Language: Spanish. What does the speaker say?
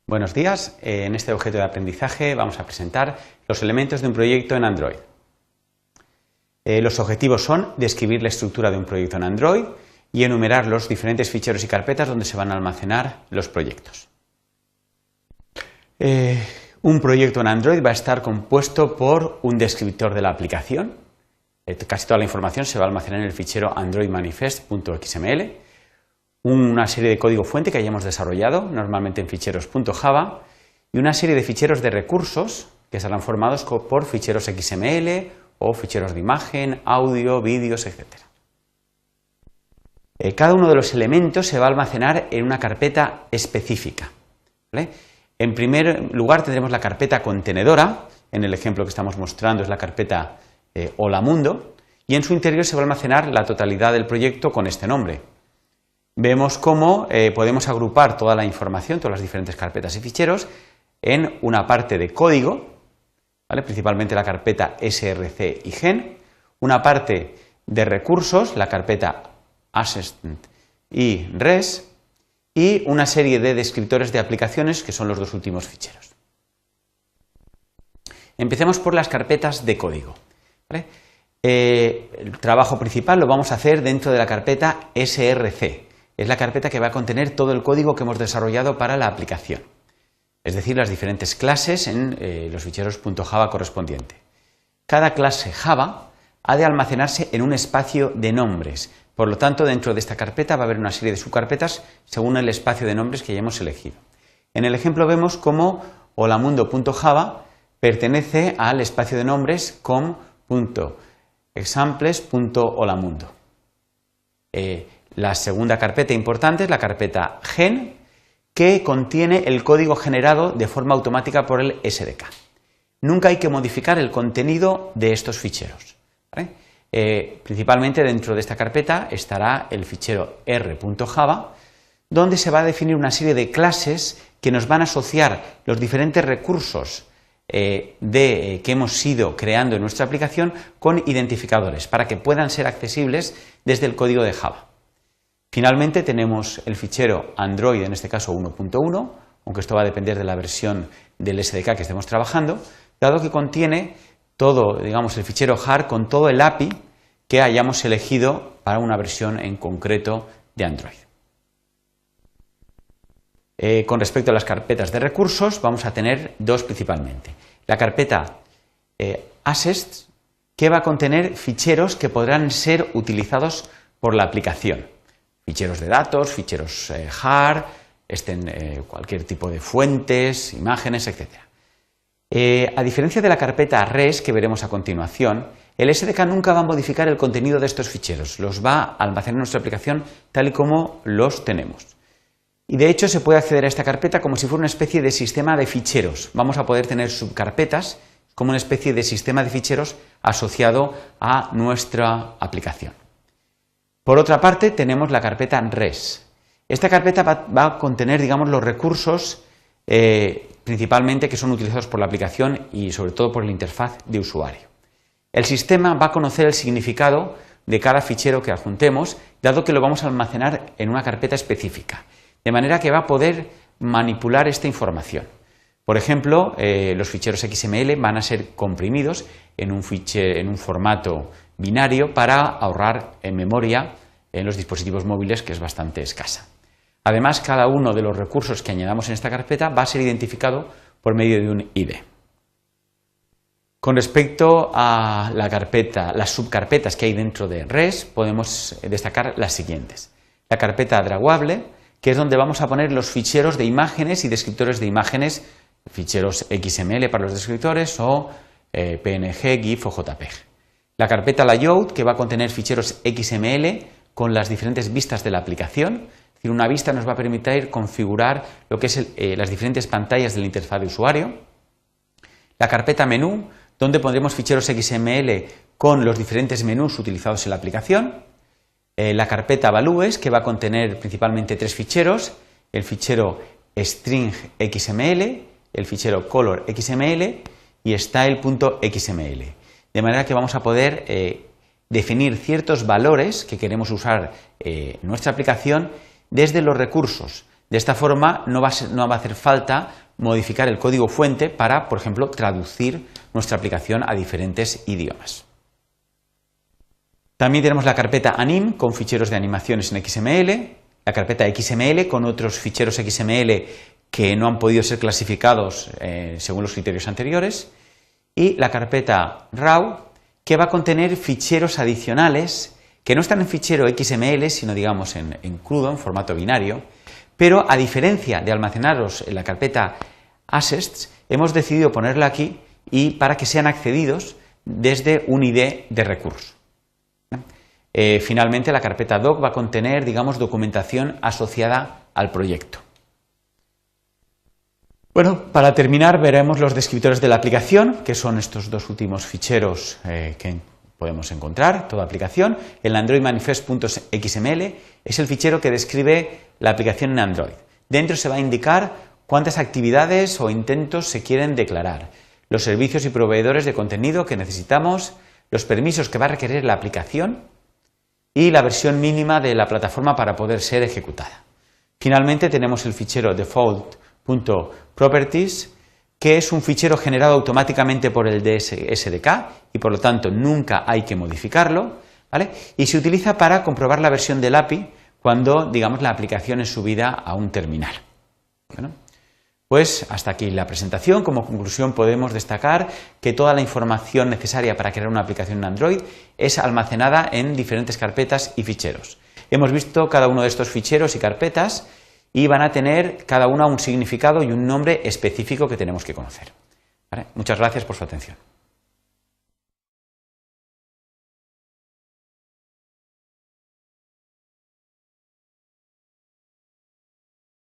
Buenos días, en este objeto de aprendizaje vamos a presentar los elementos de un proyecto en Android. Los objetivos son describir la estructura de un proyecto en Android y enumerar los diferentes ficheros y carpetas donde se van a almacenar los proyectos. Un proyecto en Android va a estar compuesto por un descriptor de la aplicación. Casi toda la información se va a almacenar en el fichero androidmanifest.xml. Una serie de código fuente que hayamos desarrollado, normalmente en ficheros .java, y una serie de ficheros de recursos que serán formados por ficheros XML o ficheros de imagen, audio, vídeos, etc. Cada uno de los elementos se va a almacenar en una carpeta específica, ¿vale? En primer lugar tendremos la carpeta contenedora, en el ejemplo que estamos mostrando es la carpeta Hola Mundo, y en su interior se va a almacenar la totalidad del proyecto con este nombre. Vemos cómo podemos agrupar toda la información, todas las diferentes carpetas y ficheros, en una parte de código, ¿vale? Principalmente la carpeta src y gen, una parte de recursos, la carpeta assistant y res, y una serie de descriptores de aplicaciones, que son los dos últimos ficheros. Empecemos por las carpetas de código, ¿vale? El trabajo principal lo vamos a hacer dentro de la carpeta src. Es la carpeta que va a contener todo el código que hemos desarrollado para la aplicación, es decir, las diferentes clases en los ficheros .java correspondiente. Cada clase Java ha de almacenarse en un espacio de nombres, por lo tanto, dentro de esta carpeta va a haber una serie de subcarpetas según el espacio de nombres que hayamos elegido. En el ejemplo vemos cómo holamundo.java pertenece al espacio de nombres com.examples.holamundo. La segunda carpeta importante es la carpeta gen, que contiene el código generado de forma automática por el SDK. Nunca hay que modificar el contenido de estos ficheros, ¿vale? Principalmente dentro de esta carpeta estará el fichero r.java, donde se va a definir una serie de clases que nos van a asociar los diferentes recursos que hemos ido creando en nuestra aplicación con identificadores para que puedan ser accesibles desde el código de Java. Finalmente tenemos el fichero Android, en este caso 1.1, aunque esto va a depender de la versión del SDK que estemos trabajando, dado que contiene todo, digamos, el fichero jar con todo el API que hayamos elegido para una versión en concreto de Android. Con respecto a las carpetas de recursos, vamos a tener dos principalmente. La carpeta assets, que va a contener ficheros que podrán ser utilizados por la aplicación. Ficheros de datos, ficheros jar, cualquier tipo de fuentes, imágenes, etc. A diferencia de la carpeta res que veremos a continuación, el SDK nunca va a modificar el contenido de estos ficheros, los va a almacenar en nuestra aplicación tal y como los tenemos. Y de hecho se puede acceder a esta carpeta como si fuera una especie de sistema de ficheros. Vamos a poder tener subcarpetas como una especie de sistema de ficheros asociado a nuestra aplicación. Por otra parte tenemos la carpeta res. Esta carpeta va a contener, digamos, los recursos principalmente que son utilizados por la aplicación y sobre todo por la interfaz de usuario. El sistema va a conocer el significado de cada fichero que adjuntemos, dado que lo vamos a almacenar en una carpeta específica, de manera que va a poder manipular esta información. Por ejemplo, los ficheros XML van a ser comprimidos en un formato binario para ahorrar en memoria en los dispositivos móviles, que es bastante escasa. Además, cada uno de los recursos que añadamos en esta carpeta va a ser identificado por medio de un ID. Con respecto a las subcarpetas que hay dentro de res, podemos destacar las siguientes. La carpeta draguable, que es donde vamos a poner los ficheros de imágenes y descriptores de imágenes, ficheros XML para los descriptores o PNG, GIF o JPEG. La carpeta layout, que va a contener ficheros XML con las diferentes vistas de la aplicación. Es decir, una vista nos va a permitir configurar lo que es las diferentes pantallas de la interfaz de usuario. La carpeta menú, donde pondremos ficheros XML con los diferentes menús utilizados en la aplicación. La carpeta values, que va a contener principalmente tres ficheros: el fichero string XML, el fichero color XML y style.xml. De manera que vamos a poder definir ciertos valores que queremos usar en nuestra aplicación desde los recursos, De esta forma no va a hacer falta modificar el código fuente para, por ejemplo, traducir nuestra aplicación a diferentes idiomas. También tenemos la carpeta anim con ficheros de animaciones en XML, la carpeta XML con otros ficheros XML que no han podido ser clasificados según los criterios anteriores, y la carpeta raw, que va a contener ficheros adicionales que no están en fichero XML, sino digamos en crudo, en formato binario, pero a diferencia de almacenarlos en la carpeta assets, hemos decidido ponerla aquí y para que sean accedidos desde un ID de recurso. Finalmente, la carpeta doc va a contener, digamos, documentación asociada al proyecto. Bueno, para terminar veremos los descriptores de la aplicación, que son estos dos últimos ficheros que podemos encontrar, toda aplicación. El Android manifest.xml es el fichero que describe la aplicación en Android. Dentro se va a indicar cuántas actividades o intentos se quieren declarar, los servicios y proveedores de contenido que necesitamos, los permisos que va a requerir la aplicación y la versión mínima de la plataforma para poder ser ejecutada. Finalmente tenemos el fichero default.properties, que es un fichero generado automáticamente por el SDK y por lo tanto nunca hay que modificarlo, ¿vale? Y se utiliza para comprobar la versión del API cuando, digamos, la aplicación es subida a un terminal. Bueno, pues hasta aquí la presentación. Como conclusión podemos destacar que toda la información necesaria para crear una aplicación en Android es almacenada en diferentes carpetas y ficheros. Hemos visto cada uno de estos ficheros y carpetas y van a tener cada una un significado y un nombre específico que tenemos que conocer. ¿Vale? Muchas gracias por su atención.